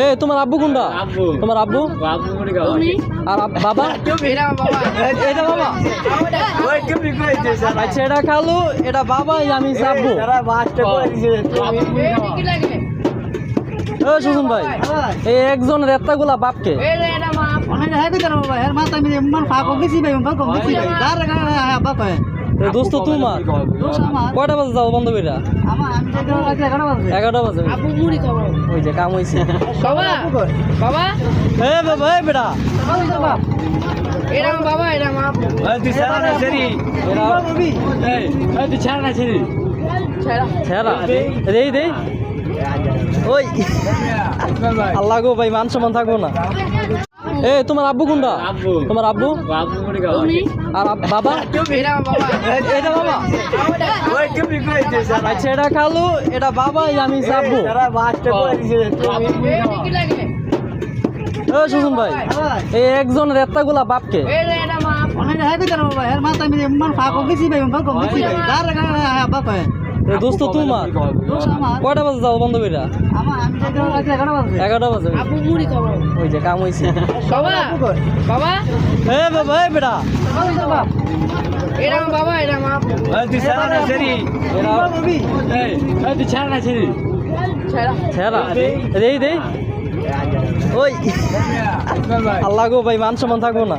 এ তোমার আব্বু কোনটা? তোমার আব্বু আর বাবা? এটা বাবা। আচ্ছা এটা খালু, এটা বাবা, আমি আব্বু। ও সুজন ভাই, এই একজনের এতগুলা বাপকে দোস্ত তোমার কয়টা বাজে যাও বন্ধ করে? 11টা বাজে। ওই যে কাম হয়েছে। এ বাবা, এ বেটা ওই আল্লাহ গো ভাই, মান সম্মান থাকবো না। এ তোমার আব্বু কোনটা? তোমার আব্বু আর বাবা? এটা বাবা। আচ্ছা এটা খালু, এটা বাবা, আমি আব্বু। ও সুজন ভাই, এই একজনের এতগুলা বাপকে দোস্ত তোমার কয়টা বাজে যাও বন্ধ করে? 11টা বাজে। ওই যে কাম হয়েছে। এ বাবা, এ বেটা ওই আল্লাহ গো ভাই, মান সম্মান থাকবো না।